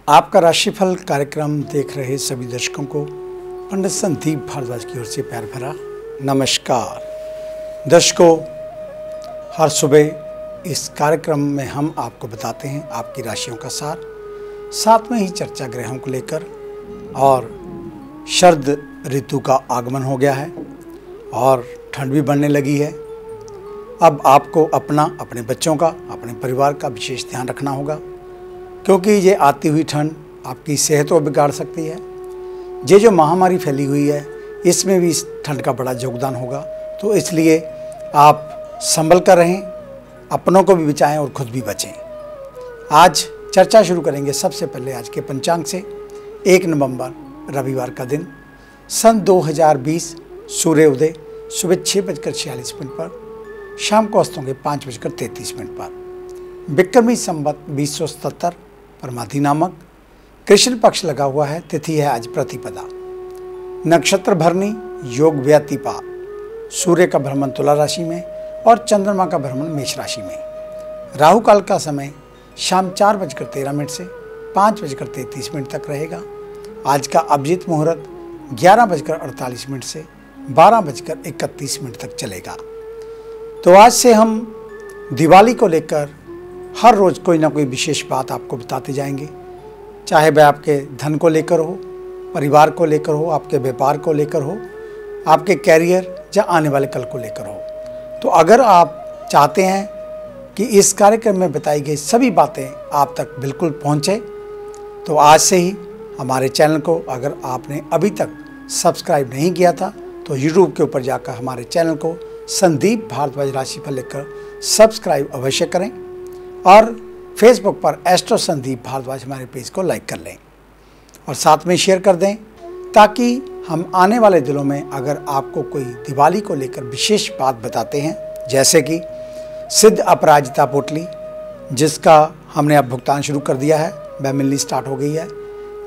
आपका राशिफल कार्यक्रम देख रहे सभी दर्शकों को पंडित संदीप भारद्वाज की ओर से प्यार भरा नमस्कार। दर्शकों, हर सुबह इस कार्यक्रम में हम आपको बताते हैं आपकी राशियों का सार, साथ में ही चर्चा ग्रहों को लेकर। और शरद ऋतु का आगमन हो गया है और ठंड भी बढ़ने लगी है। अब आपको अपना, अपने बच्चों का, अपने परिवार का विशेष ध्यान रखना होगा, क्योंकि ये आती हुई ठंड आपकी सेहत को बिगाड़ सकती है। ये जो महामारी फैली हुई है, इसमें भी इस ठंड का बड़ा योगदान होगा। तो इसलिए आप संभल कर रहें, अपनों को भी बचाएं और खुद भी बचें। आज चर्चा शुरू करेंगे सबसे पहले आज के पंचांग से। 1 नवंबर रविवार का दिन, सन 2020, सूर्य उदय सुबह 6:46 पर, शाम को अस्त होंगे 5:33 पर। विक्रमी संवत 2077 परमाधि नामक कृष्ण पक्ष लगा हुआ है। तिथि है आज प्रतिपदा। नक्षत्र भरनी, योग व्यतिपात। सूर्य का भ्रमण तुला राशि में और चंद्रमा का भ्रमण मेष राशि में। राहु काल का समय शाम 4:13 से 5:33 तक रहेगा। आज का अभिजीत मुहूर्त 11:48 से 12:31 तक चलेगा। तो आज से हम दिवाली को लेकर हर रोज़ कोई ना कोई विशेष बात आपको बताते जाएंगे, चाहे वह आपके धन को लेकर हो, परिवार को लेकर हो, आपके व्यापार को लेकर हो, आपके कैरियर या आने वाले कल को लेकर हो। तो अगर आप चाहते हैं कि इस कार्यक्रम में बताई गई सभी बातें आप तक बिल्कुल पहुँचे, तो आज से ही हमारे चैनल को, अगर आपने अभी तक सब्सक्राइब नहीं किया था, तो यूट्यूब के ऊपर जाकर हमारे चैनल को संदीप भारद्वाज राशिफल लिखकर सब्सक्राइब अवश्य करें और फेसबुक पर एस्ट्रो संदीप भारद्वाज हमारे पेज को लाइक कर लें और साथ में शेयर कर दें, ताकि हम आने वाले दिनों में अगर आपको कोई दिवाली को लेकर विशेष बात बताते हैं, जैसे कि सिद्ध अपराजिता पोटली, जिसका हमने अब भुगतान शुरू कर दिया है, वह मिलनी स्टार्ट हो गई है।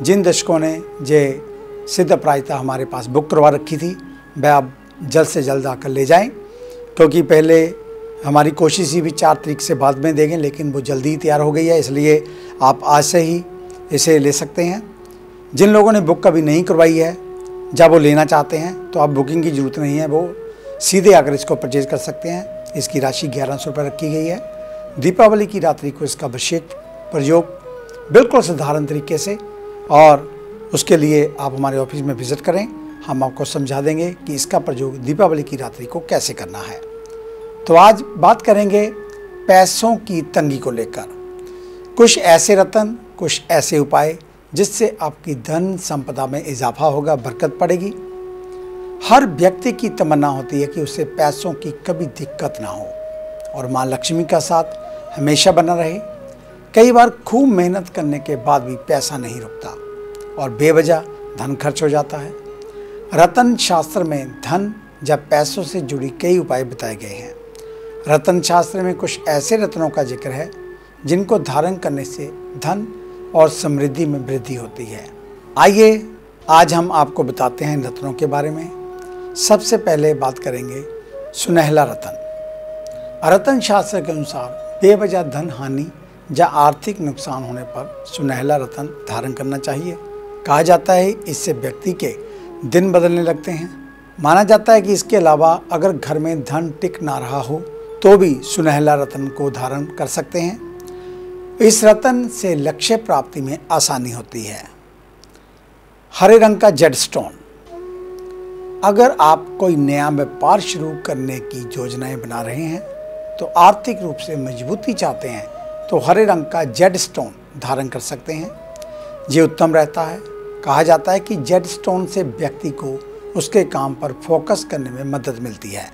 जिन दर्शकों ने ये सिद्ध अपराजिता हमारे पास बुक करवा रखी थी, वह अब जल्द से जल्द आकर ले जाएं, क्योंकि पहले हमारी कोशिश ही भी 4 तारीख से बाद में देंगे, लेकिन वो जल्दी ही तैयार हो गई है, इसलिए आप आज से ही इसे ले सकते हैं। जिन लोगों ने बुक कभी नहीं करवाई है, जब वो लेना चाहते हैं, तो आप बुकिंग की ज़रूरत नहीं है, वो सीधे आकर इसको परचेज कर सकते हैं। इसकी राशि 1100 रुपये रखी गई है। दीपावली की रात्रि को इसका विशेष प्रयोग बिल्कुल साधारण तरीके से, और उसके लिए आप हमारे ऑफिस में विज़िट करें, हम आपको समझा देंगे कि इसका प्रयोग दीपावली की रात्रि को कैसे करना है। तो आज बात करेंगे पैसों की तंगी को लेकर। कुछ ऐसे रत्न, कुछ ऐसे उपाय जिससे आपकी धन संपदा में इजाफा होगा, बरकत पड़ेगी। हर व्यक्ति की तमन्ना होती है कि उसे पैसों की कभी दिक्कत ना हो और माँ लक्ष्मी का साथ हमेशा बना रहे। कई बार खूब मेहनत करने के बाद भी पैसा नहीं रुकता और बेवजह धन खर्च हो जाता है। रतन शास्त्र में धन या पैसों से जुड़ी कई उपाय बताए गए हैं। रतन शास्त्र में कुछ ऐसे रत्नों का जिक्र है जिनको धारण करने से धन और समृद्धि में वृद्धि होती है। आइए आज हम आपको बताते हैं रत्नों के बारे में। सबसे पहले बात करेंगे सुनहला रतन। रतन शास्त्र के अनुसार बेवजह धन हानि या आर्थिक नुकसान होने पर सुनहला रतन धारण करना चाहिए। कहा जाता है इससे व्यक्ति के दिन बदलने लगते हैं। माना जाता है कि इसके अलावा अगर घर में धन टिक ना रहा हो तो भी सुनहला रतन को धारण कर सकते हैं। इस रतन से लक्ष्य प्राप्ति में आसानी होती है। हरे रंग का जेड स्टोन। अगर आप कोई नया व्यापार शुरू करने की योजनाएं बना रहे हैं, तो आर्थिक रूप से मजबूती चाहते हैं, तो हरे रंग का जेड स्टोन धारण कर सकते हैं। ये उत्तम रहता है। कहा जाता है कि जेड स्टोन से व्यक्ति को उसके काम पर फोकस करने में मदद मिलती है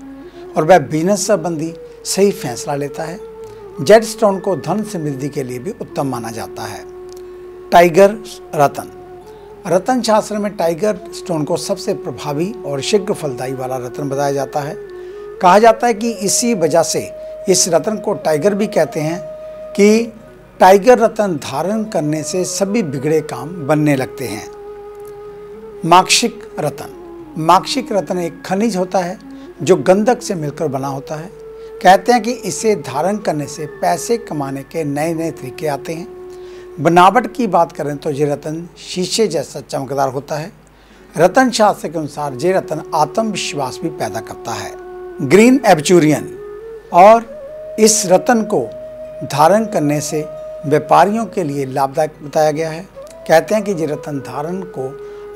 और वह बिजनेस संबंधी सही फैसला लेता है। जेड स्टोन को धन समृद्धि के लिए भी उत्तम माना जाता है। टाइगर रतन। रतन शास्त्र में टाइगर स्टोन को सबसे प्रभावी और शीघ्र फलदायी वाला रत्न बताया जाता है। कहा जाता है कि इसी वजह से इस रत्न को टाइगर भी कहते हैं कि टाइगर रत्न धारण करने से सभी बिगड़े काम बनने लगते हैं। माक्षिक रत्न। माक्षिक रत्न एक खनिज होता है जो गंधक से मिलकर बना होता है। कहते हैं कि इसे धारण करने से पैसे कमाने के नए नए तरीके आते हैं। बनावट की बात करें तो ये रत्न शीशे जैसा चमकदार होता है। रत्न शास्त्र के अनुसार ये रत्न आत्मविश्वास भी पैदा करता है। ग्रीन एबचूरियन, और इस रत्न को धारण करने से व्यापारियों के लिए लाभदायक बताया गया है। कहते हैं कि ये रत्न धारण को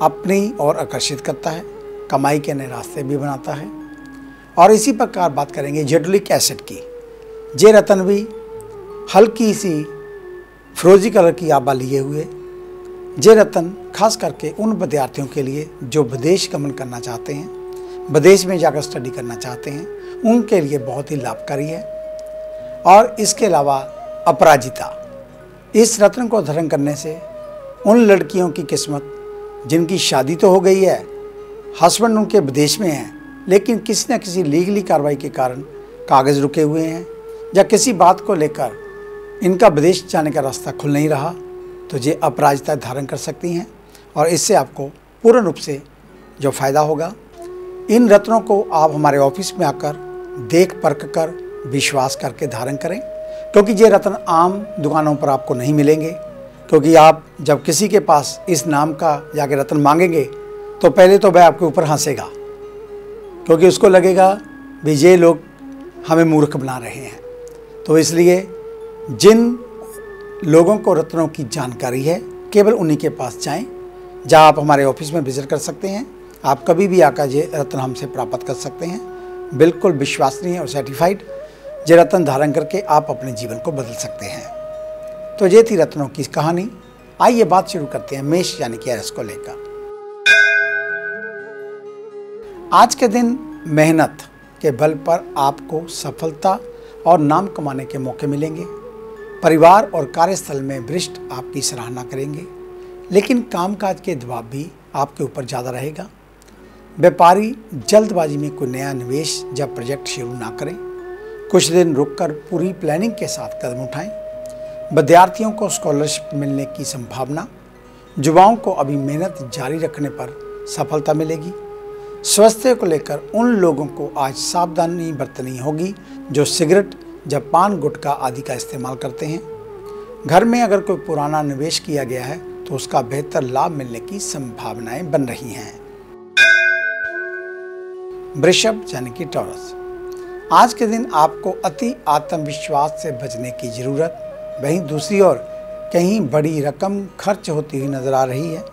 अपनी ओर आकर्षित करता है, कमाई के नए रास्ते भी बनाता है। और इसी प्रकार बात करेंगे जेडुलिक एसिड की। ये रत्न भी हल्की सी फिरोजी कलर की आभा लिए हुए। ये रत्न खास करके उन विद्यार्थियों के लिए जो विदेश गमन करना चाहते हैं, विदेश में जाकर स्टडी करना चाहते हैं, उनके लिए बहुत ही लाभकारी है। और इसके अलावा अपराजिता, इस रत्न को धारण करने से उन लड़कियों की किस्मत जिनकी शादी तो हो गई है, हस्बैंड उनके विदेश में हैं, लेकिन किसी न किसी लीगली कार्रवाई के कारण कागज़ रुके हुए हैं या किसी बात को लेकर इनका विदेश जाने का रास्ता खुल नहीं रहा, तो ये अपराजिता धारण कर सकती हैं और इससे आपको पूर्ण रूप से जो फ़ायदा होगा। इन रत्नों को आप हमारे ऑफिस में आकर देख परख कर विश्वास करके धारण करें, क्योंकि ये रत्न आम दुकानों पर आपको नहीं मिलेंगे। क्योंकि आप जब किसी के पास इस नाम का जाके रत्न मांगेंगे तो पहले तो वह आपके ऊपर हंसेगा, क्योंकि उसको लगेगा भी ये लोग हमें मूर्ख बना रहे हैं। तो इसलिए जिन लोगों को रत्नों की जानकारी है केवल उन्हीं के पास जाएं, जहां आप हमारे ऑफिस में विजिट कर सकते हैं। आप कभी भी आकर ये रत्न हमसे प्राप्त कर सकते हैं। बिल्कुल विश्वसनीय और सर्टिफाइड ये रत्न धारण करके आप अपने जीवन को बदल सकते हैं। तो ये थी रत्नों की कहानी। आइए बात शुरू करते हैं मेष यानी कि एरिस को लेकर। आज के दिन मेहनत के बल पर आपको सफलता और नाम कमाने के मौके मिलेंगे। परिवार और कार्यस्थल में वरिष्ठ आपकी सराहना करेंगे, लेकिन कामकाज के दबाव भी आपके ऊपर ज़्यादा रहेगा। व्यापारी जल्दबाजी में कोई नया निवेश या प्रोजेक्ट शुरू ना करें। कुछ दिन रुककर पूरी प्लानिंग के साथ कदम उठाएं। विद्यार्थियों को स्कॉलरशिप मिलने की संभावना। युवाओं को अभी मेहनत जारी रखने पर सफलता मिलेगी। स्वास्थ्य को लेकर उन लोगों को आज सावधानी बरतनी होगी जो सिगरेट या पान गुटखा आदि का इस्तेमाल करते हैं। घर में अगर कोई पुराना निवेश किया गया है तो उसका बेहतर लाभ मिलने की संभावनाएं बन रही हैं। वृषभ यानी कि टॉरस, आज के दिन आपको अति आत्मविश्वास से बचने की जरूरत। वहीं दूसरी ओर कहीं बड़ी रकम खर्च होती हुई नजर आ रही है।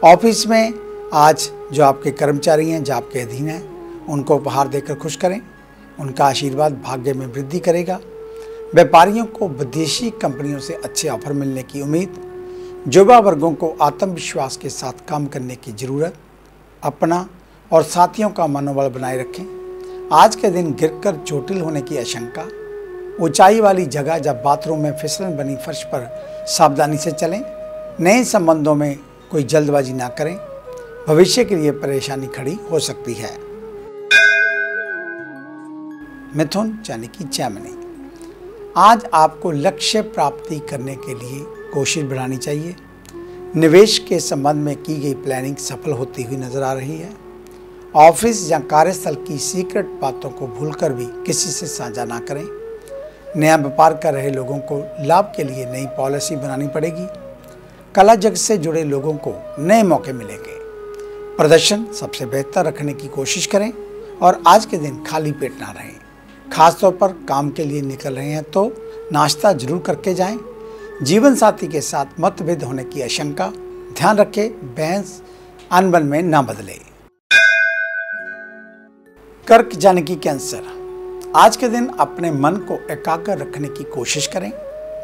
ऑफिस में आज जो आपके कर्मचारी हैं, जो आपके अधीन हैं, उनको उपहार देकर खुश करें। उनका आशीर्वाद भाग्य में वृद्धि करेगा। व्यापारियों को विदेशी कंपनियों से अच्छे ऑफर मिलने की उम्मीद। युवा वर्गों को आत्मविश्वास के साथ काम करने की जरूरत। अपना और साथियों का मनोबल बनाए रखें। आज के दिन गिरकर चोटिल होने की आशंका। ऊंचाई वाली जगह या बाथरूम में फिसलन बनी फर्श पर सावधानी से चलें। नए संबंधों में कोई जल्दबाजी ना करें, भविष्य के लिए परेशानी खड़ी हो सकती है। मिथुन यानी कि जैमिनी, आज आपको लक्ष्य प्राप्ति करने के लिए कोशिश बढ़ानी चाहिए। निवेश के संबंध में की गई प्लानिंग सफल होती हुई नजर आ रही है। ऑफिस या कार्यस्थल की सीक्रेट बातों को भूलकर भी किसी से साझा ना करें। नया व्यापार कर रहे लोगों को लाभ के लिए नई पॉलिसी बनानी पड़ेगी। कला जगत से जुड़े लोगों को नए मौके मिलेंगे। प्रदर्शन सबसे बेहतर रखने की कोशिश करें और आज के दिन खाली पेट ना रहें। खासतौर पर काम के लिए निकल रहे हैं तो नाश्ता जरूर करके जाएं। जीवन साथी के साथ मतभेद होने की आशंका। ध्यान रखें बहस अनबन में ना बदले। कर्क यानी कि कैंसर, आज के दिन अपने मन को एकाग्र रखने की कोशिश करें,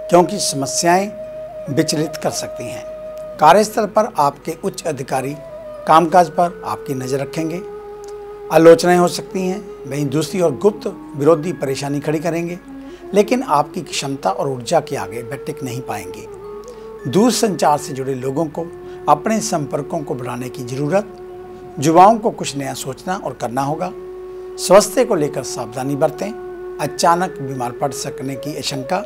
क्योंकि समस्याएं विचलित कर सकती हैं। कार्यस्थल पर आपके उच्च अधिकारी कामकाज पर आपकी नज़र रखेंगे। आलोचनाएं हो सकती हैं। वहीं दूसरी ओर गुप्त विरोधी परेशानी खड़ी करेंगे, लेकिन आपकी क्षमता और ऊर्जा के आगे वे टिक नहीं पाएंगे। दूर संचार से जुड़े लोगों को अपने संपर्कों को बढ़ाने की जरूरत। युवाओं को कुछ नया सोचना और करना होगा। स्वास्थ्य को लेकर सावधानी बरतें। अचानक बीमार पड़ सकने की आशंका।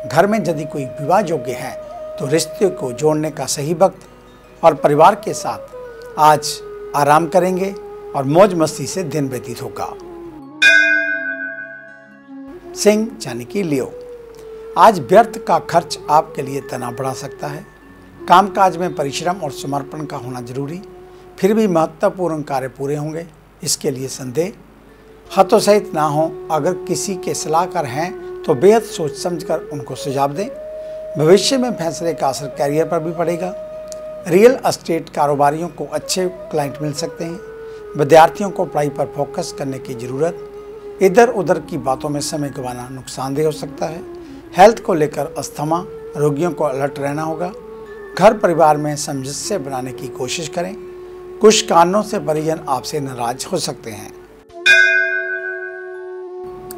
घर में यदि कोई विवाह योग्य है तो रिश्ते को जोड़ने का सही वक्त। और परिवार के साथ आज आराम करेंगे और मौज मस्ती से दिन व्यतीत होगा। सिंह यानी कि लियो, आज व्यर्थ का खर्च आपके लिए तनाव बढ़ा सकता है। कामकाज में परिश्रम और समर्पण का होना जरूरी, फिर भी महत्वपूर्ण कार्य पूरे होंगे, इसके लिए संदेह हतोत्साहित ना हो। अगर किसी के सलाहकार हैं तो बेहद सोच समझकर उनको सुझाव दें। भविष्य में फैसले का असर कैरियर पर भी पड़ेगा। रियल एस्टेट कारोबारियों को अच्छे क्लाइंट मिल सकते हैं। विद्यार्थियों को पढ़ाई पर फोकस करने की ज़रूरत, इधर उधर की बातों में समय गंवाना नुकसानदेह हो सकता है। हेल्थ को लेकर अस्थमा, रोगियों को अलर्ट रहना होगा। घर परिवार में सामंजस्य बनाने की कोशिश करें। कुछ कारणों से परिजन आपसे नाराज हो सकते हैं।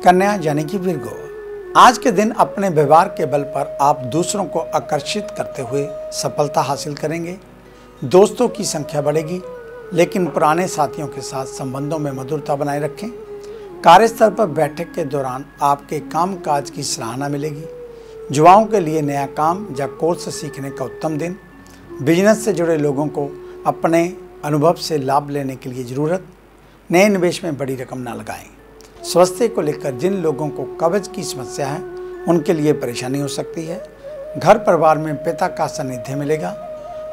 कन्या यानी कि विर्गो, आज के दिन अपने व्यवहार के बल पर आप दूसरों को आकर्षित करते हुए सफलता हासिल करेंगे। दोस्तों की संख्या बढ़ेगी, लेकिन पुराने साथियों के साथ संबंधों में मधुरता बनाए रखें। कार्यस्थल पर बैठक के दौरान आपके कामकाज की सराहना मिलेगी। युवाओं के लिए नया काम या कोर्स सीखने का उत्तम दिन। बिजनेस से जुड़े लोगों को अपने अनुभव से लाभ लेने के लिए ज़रूरत। नए निवेश में बड़ी रकम ना लगाएं। स्वास्थ्य को लेकर जिन लोगों को कब्ज की समस्या है उनके लिए परेशानी हो सकती है। घर परिवार में पिता का सानिध्य मिलेगा।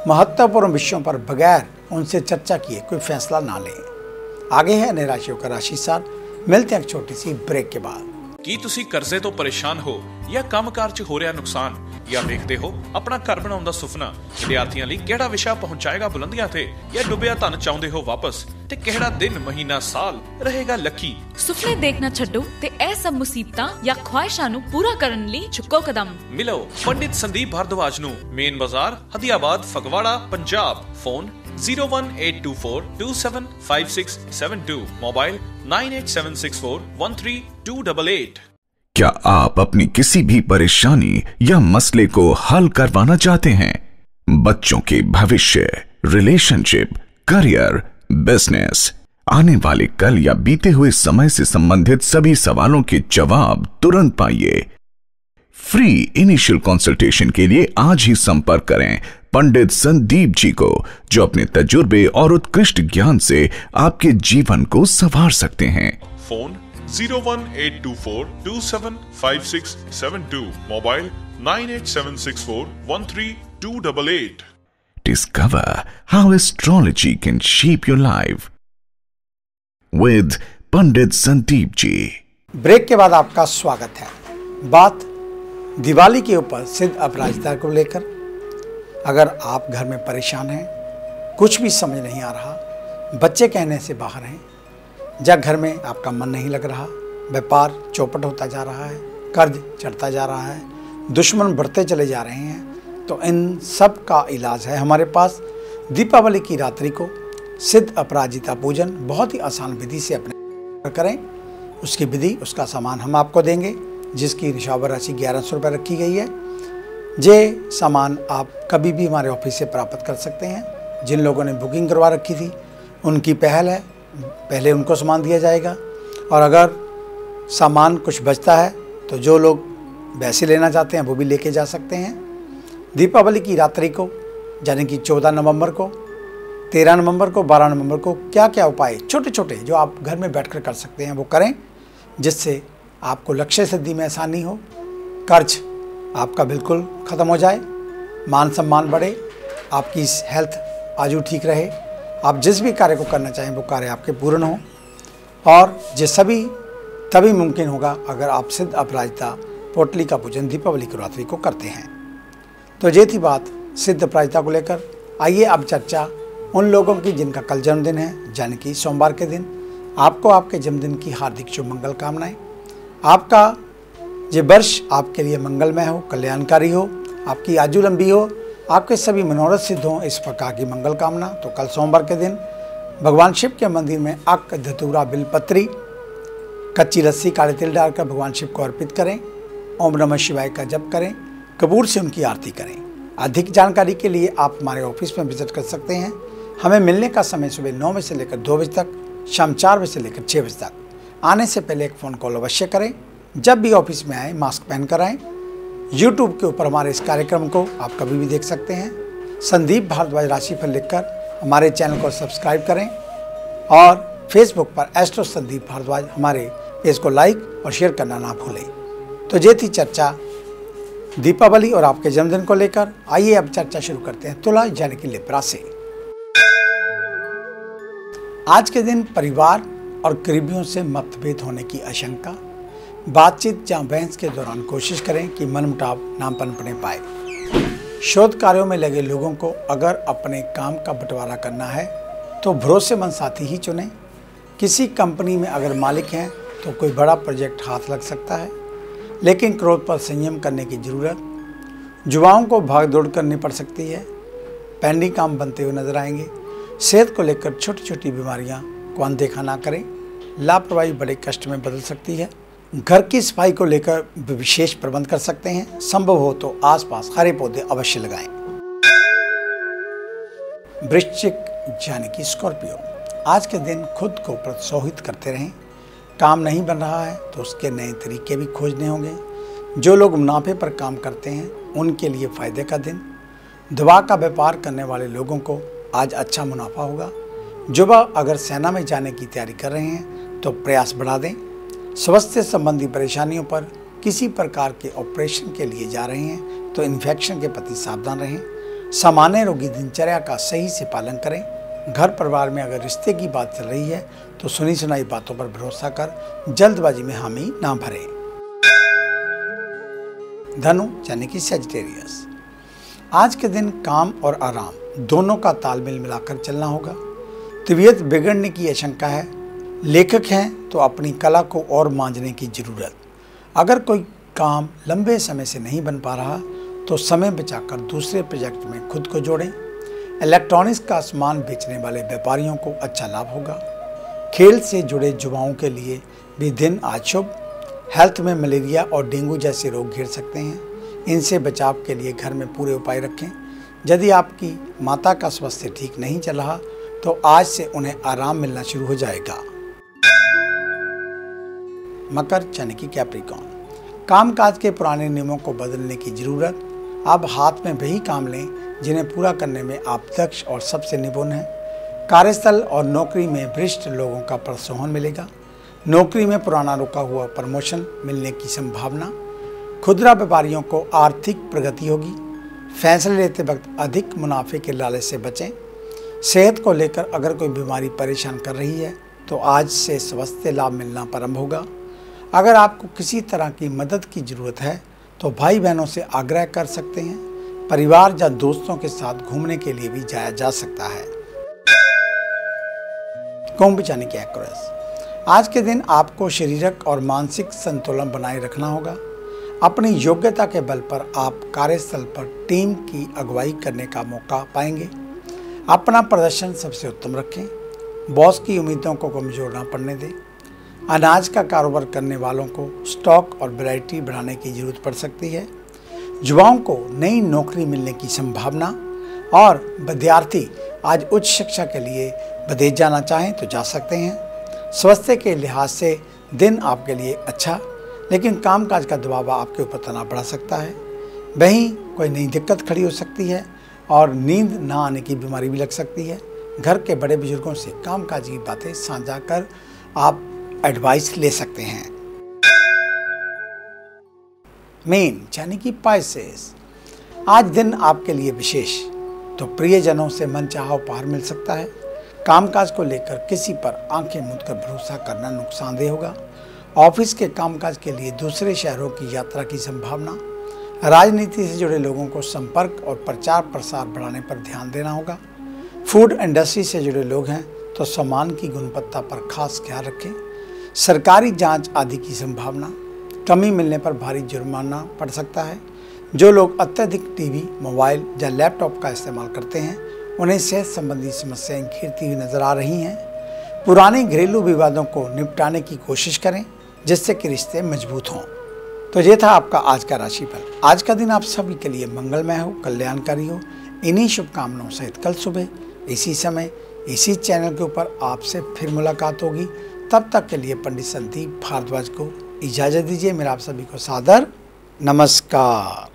महत्वपूर्ण विषयों पर बगैर उनसे चर्चा किए कोई फैसला ना लें। आगे है अन्य राशियों का राशि सार। मिलते हैं एक छोटी सी ब्रेक के बाद। ਕੀ ਤੁਸੀਂ ਕਰਜ਼ੇ ਤੋਂ ਪਰੇਸ਼ਾਨ ਹੋ ਜਾਂ ਕੰਮਕਾਰ 'ਚ ਹੋ ਰਿਹਾ ਨੁਕਸਾਨ ਜਾਂ ਵੇਖਦੇ ਹੋ ਆਪਣਾ ਘਰ ਬਣਾਉਣ ਦਾ ਸੁਪਨਾ? ਵਿਦਿਆਰਥੀਆਂ ਲਈ ਕਿਹੜਾ ਵਿਸ਼ਾ ਪਹੁੰਚਾਏਗਾ ਬੁਲੰਦੀਆਂ ਤੇ ਜਾਂ ਡੁੱਬਿਆ ਧਨ ਚਾਹੁੰਦੇ ਹੋ ਵਾਪਸ? ਤੇ ਕਿਹੜਾ ਦਿਨ ਮਹੀਨਾ ਸਾਲ ਰਹੇਗਾ ਲੱਕੀ? ਸੁਪਨੇ ਦੇਖਣਾ ਛੱਡੋ ਤੇ ਇਹ ਸਭ ਮੁਸੀਬਤਾਂ ਜਾਂ ਖੁਆਇਸ਼ਾਂ ਨੂੰ ਪੂਰਾ ਕਰਨ ਲਈ ਚੁੱਕੋ ਕਦਮ। ਮਿਲੋ ਪੰਡਿਤ ਸੰਦੀਪ ਭਾਰਦਵਾਜ ਨੂੰ, ਮੇਨ ਬਾਜ਼ਾਰ, ਹਦੀਆਬਾਦ, ਫਗਵਾੜਾ, ਪੰਜਾਬ। Phone 01824275672, mobile 9876413288। क्या आप अपनी किसी भी परेशानी या मसले को हल करवाना चाहते हैं? बच्चों के भविष्य, रिलेशनशिप, करियर, बिजनेस, आने वाले कल या बीते हुए समय से संबंधित सभी सवालों के जवाब तुरंत पाइए। फ्री इनिशियल कंसल्टेशन के लिए आज ही संपर्क करें पंडित संदीप जी को, जो अपने तजुर्बे और उत्कृष्ट ज्ञान से आपके जीवन को संवार सकते हैं। Phone 01824275672, mobile 9876413288। Discover how astrology can shape your life with Pandit Sandeep ji. Break के बाद आपका स्वागत है। बात दिवाली के ऊपर सिद्ध अपराजिता को लेकर। अगर आप घर में परेशान हैं, कुछ भी समझ नहीं आ रहा, बच्चे कहने से बाहर हैं, या घर में आपका मन नहीं लग रहा, व्यापार चौपट होता जा रहा है, कर्ज चढ़ता जा रहा है, दुश्मन बढ़ते चले जा रहे हैं, तो इन सब का इलाज है हमारे पास। दीपावली की रात्रि को सिद्ध अपराजिता पूजन बहुत ही आसान विधि से अपने करें। उसकी विधि, उसका सामान हम आपको देंगे, जिसकी निशावर राशि 1100 रुपये रखी गई है। ये सामान आप कभी भी हमारे ऑफिस से प्राप्त कर सकते हैं। जिन लोगों ने बुकिंग करवा रखी थी उनकी पहल है, पहले उनको सामान दिया जाएगा। और अगर सामान कुछ बचता है तो जो लोग वैसे लेना चाहते हैं वो भी लेके जा सकते हैं। दीपावली की रात्रि को, यानी कि 14 नवंबर को, 13 नवंबर को, 12 नवंबर को क्या क्या उपाय छोटे छोटे जो आप घर में बैठकर कर सकते हैं वो करें, जिससे आपको लक्ष्य सिद्धि में आसानी हो, कर्ज आपका बिल्कुल ख़त्म हो जाए, मान सम्मान बढ़े, आपकी हेल्थ आजू ठीक रहे, आप जिस भी कार्य को करना चाहें वो कार्य आपके पूर्ण हो। और ये सभी तभी मुमकिन होगा अगर आप सिद्ध अपराजिता पोटली का पूजन दीपावली की रात्रि को करते हैं। तो ये थी बात सिद्ध अपराजिता को लेकर। आइए अब चर्चा उन लोगों की जिनका कल जन्मदिन है, यानी कि सोमवार के दिन। आपको आपके जन्मदिन की हार्दिक शुभ मंगल कामनाएं। आपका ये वर्ष आपके लिए मंगलमय हो, कल्याणकारी हो, आपकी आयु लंबी हो, आपके सभी मनोरथ सिद्ध हों, इस प्रकार की मंगल कामना। तो कल सोमवार के दिन भगवान शिव के मंदिर में अक, धतूरा, बिलपत्री, कच्ची लस्सी, काले तिल डालकर भगवान शिव को अर्पित करें। ओम नमः शिवाय का जप करें, कपूर से उनकी आरती करें। अधिक जानकारी के लिए आप हमारे ऑफिस में विजिट कर सकते हैं। हमें मिलने का समय सुबह 9 बजे से लेकर 2 बजे तक, शाम 4 बजे से लेकर 6 बजे तक। आने से पहले एक फ़ोन कॉल अवश्य करें। जब भी ऑफिस में आए मास्क पहन कर आएँ। यूट्यूब के ऊपर हमारे इस कार्यक्रम को आप कभी भी देख सकते हैं। संदीप भारद्वाज राशिफल लिखकर हमारे चैनल को सब्सक्राइब करें और फेसबुक पर एस्ट्रो संदीप भारद्वाज हमारे पेज को लाइक और शेयर करना ना भूलें। तो ये थी चर्चा दीपावली और आपके जन्मदिन को लेकर आइए अब चर्चा शुरू करते हैं तुला यानी कि लिब्रा से। आज के दिन परिवार और करीबियों से मतभेद होने की आशंका। बातचीत या बहस के दौरान कोशिश करें कि मनमुटाव ना पनपने पाए। शोध कार्यों में लगे लोगों को अगर अपने काम का बंटवारा करना है तो भरोसेमंद साथी ही चुनें। किसी कंपनी में अगर मालिक हैं तो कोई बड़ा प्रोजेक्ट हाथ लग सकता है, लेकिन क्रोध पर संयम करने की ज़रूरत। युवाओं को भागदौड़ करनी पड़ सकती है, पेंडिंग काम बनते हुए नजर आएंगे। सेहत को लेकर छोटी छोटी बीमारियां को अनदेखा ना करें, लापरवाही बड़े कष्ट में बदल सकती है। घर की सफाई को लेकर विशेष प्रबंध कर सकते हैं, संभव हो तो आसपास हरे पौधे अवश्य लगाएं। वृश्चिक यानी कि स्कॉर्पियो, आज के दिन खुद को प्रोत्साहित करते रहें। काम नहीं बन रहा है तो उसके नए तरीके भी खोजने होंगे। जो लोग मुनाफे पर काम करते हैं उनके लिए फायदे का दिन। दवा का व्यापार करने वाले लोगों को आज अच्छा मुनाफा होगा। युवा अगर सेना में जाने की तैयारी कर रहे हैं तो प्रयास बढ़ा दें। स्वास्थ्य संबंधी परेशानियों पर किसी प्रकार के ऑपरेशन के लिए जा रहे हैं तो इन्फेक्शन के प्रति सावधान रहें। सामान्य रोगी दिनचर्या का सही से पालन करें। घर परिवार में अगर रिश्ते की बात चल रही है तो सुनी सुनाई बातों पर भरोसा कर जल्दबाजी में हामी ना भरें। धनु यानी कि सजिटेरियस, आज के दिन काम और आराम दोनों का तालमेल मिलाकर चलना होगा। तबीयत बिगड़ने की आशंका है। लेखक हैं तो अपनी कला को और मांझने की जरूरत। अगर कोई काम लंबे समय से नहीं बन पा रहा तो समय बचाकर दूसरे प्रोजेक्ट में खुद को जोड़ें। इलेक्ट्रॉनिक्स का सामान बेचने वाले व्यापारियों को अच्छा लाभ होगा। खेल से जुड़े युवाओं के लिए भी दिन आज शुभ। हेल्थ में मलेरिया और डेंगू जैसे रोग घिर सकते हैं, इनसे बचाव के लिए घर में पूरे उपाय रखें। यदि आपकी माता का स्वास्थ्य ठीक नहीं चल रहा तो आज से उन्हें आराम मिलना शुरू हो जाएगा। मकर यानी कि कैप्रिकॉर्न, कामकाज के पुराने नियमों को बदलने की जरूरत। अब हाथ में वही काम लें जिन्हें पूरा करने में आप दक्ष और सबसे निपुण हैं। कार्यस्थल और नौकरी में वरिष्ठ लोगों का प्रोत्साहन मिलेगा। नौकरी में पुराना रुका हुआ प्रमोशन मिलने की संभावना। खुदरा व्यापारियों को आर्थिक प्रगति होगी। फैसले लेते वक्त अधिक मुनाफे के लालच से बचें। सेहत को लेकर अगर कोई बीमारी परेशान कर रही है तो आज से स्वास्थ्य लाभ मिलना प्रारंभ होगा। अगर आपको किसी तरह की मदद की ज़रूरत है तो भाई बहनों से आग्रह कर सकते हैं। परिवार या दोस्तों के साथ घूमने के लिए भी जाया जा सकता है। कुंभ यानी कि एक्वेरियस, आज के दिन आपको शारीरिक और मानसिक संतुलन बनाए रखना होगा। अपनी योग्यता के बल पर आप कार्यस्थल पर टीम की अगुवाई करने का मौका पाएंगे। अपना प्रदर्शन सबसे उत्तम रखें। बॉस की उम्मीदों को कमजोर ना पड़ने दें। अनाज का कारोबार करने वालों को स्टॉक और वैरायटी बढ़ाने की जरूरत पड़ सकती है। युवाओं को नई नौकरी मिलने की संभावना। और विद्यार्थी आज उच्च शिक्षा के लिए विदेश जाना चाहें तो जा सकते हैं। स्वास्थ्य के लिहाज से दिन आपके लिए अच्छा, लेकिन कामकाज का दबाव आपके ऊपर तनाव बढ़ा सकता है। वहीं कोई नई दिक्कत खड़ी हो सकती है और नींद ना आने की बीमारी भी लग सकती है। घर के बड़े बुजुर्गों से कामकाज की बातें साझा कर आप एडवाइस ले सकते हैं। मीन यानी कि पाइसेस, आज दिन आपके लिए विशेष, तो प्रियजनों से मनचाहा उपहार मिल सकता है। कामकाज को लेकर किसी पर आंखें मूंद कर भरोसा करना नुकसानदेह होगा। ऑफिस के कामकाज के लिए दूसरे शहरों की यात्रा की संभावना। राजनीति से जुड़े लोगों को संपर्क और प्रचार प्रसार बढ़ाने पर ध्यान देना होगा। फूड इंडस्ट्री से जुड़े लोग हैं तो सामान की गुणवत्ता पर खास ख्याल रखें। सरकारी जांच आदि की संभावना। कमी मिलने पर भारी जुर्माना पड़ सकता है। जो लोग अत्यधिक टीवी, मोबाइल या लैपटॉप का इस्तेमाल करते हैं उन्हें सेहत संबंधी समस्याएं घिरती हुई नजर आ रही हैं। पुराने घरेलू विवादों को निपटाने की कोशिश करें जिससे कि रिश्ते मजबूत हों। तो ये था आपका आज का राशिफल। आज का दिन आप सभी के लिए मंगलमय हो, कल्याणकारी हो। इन्हीं शुभकामनाओं सहित कल सुबह इसी समय इसी चैनल के ऊपर आपसे फिर मुलाकात होगी। तब तक के लिए पंडित संदीप भारद्वाज को इजाज़त दीजिए। मेरा आप सभी को सादर नमस्कार।